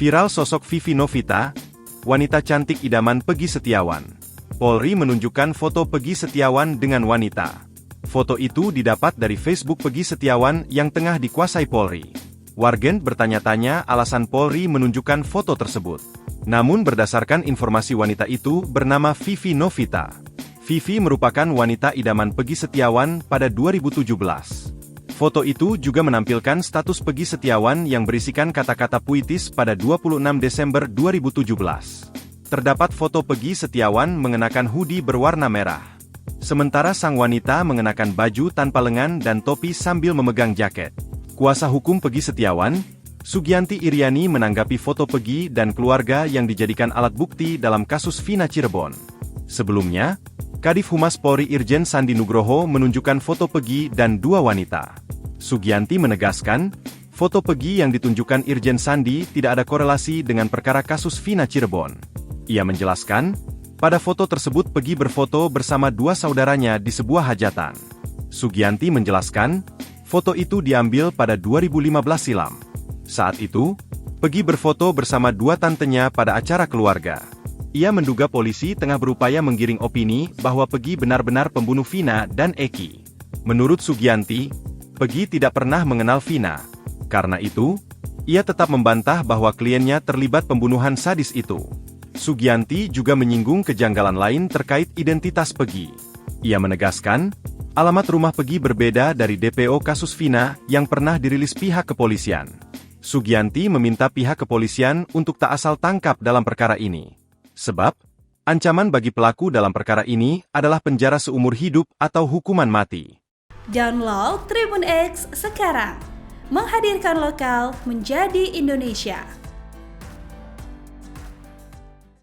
Viral sosok Vivi Novita, wanita cantik idaman Peggy Setiawan. Polri menunjukkan foto Peggy Setiawan dengan wanita. Foto itu didapat dari Facebook Peggy Setiawan yang tengah dikuasai Polri. Warganet bertanya-tanya alasan Polri menunjukkan foto tersebut. Namun berdasarkan informasi wanita itu bernama Vivi Novita. Vivi merupakan wanita idaman Peggy Setiawan pada 2017. Foto itu juga menampilkan status Peggy Setiawan yang berisikan kata-kata puitis pada 26 Desember 2017. Terdapat foto Peggy Setiawan mengenakan hoodie berwarna merah. Sementara sang wanita mengenakan baju tanpa lengan dan topi sambil memegang jaket. Kuasa hukum Peggy Setiawan, Sugianti Iriani menanggapi foto Peggy dan keluarga yang dijadikan alat bukti dalam kasus Vina Cirebon. Sebelumnya, Kadif Humas Polri Irjen Sandi Nugroho menunjukkan foto Peggy dan dua wanita. Sugianti menegaskan, foto Peggy yang ditunjukkan Irjen Sandi tidak ada korelasi dengan perkara kasus Vina Cirebon. Ia menjelaskan, pada foto tersebut Peggy berfoto bersama dua saudaranya di sebuah hajatan. Sugianti menjelaskan, foto itu diambil pada 2015 silam. Saat itu, Peggy berfoto bersama dua tantenya pada acara keluarga. Ia menduga polisi tengah berupaya menggiring opini bahwa Peggy benar-benar pembunuh Vina dan Eki. Menurut Sugianti, Peggy tidak pernah mengenal Vina. Karena itu, ia tetap membantah bahwa kliennya terlibat pembunuhan sadis itu. Sugianti juga menyinggung kejanggalan lain terkait identitas Peggy. Ia menegaskan, alamat rumah Peggy berbeda dari DPO kasus Vina yang pernah dirilis pihak kepolisian. Sugianti meminta pihak kepolisian untuk tak asal tangkap dalam perkara ini. Sebab, ancaman bagi pelaku dalam perkara ini adalah penjara seumur hidup atau hukuman mati. Download Tribun X sekarang, menghadirkan lokal menjadi Indonesia.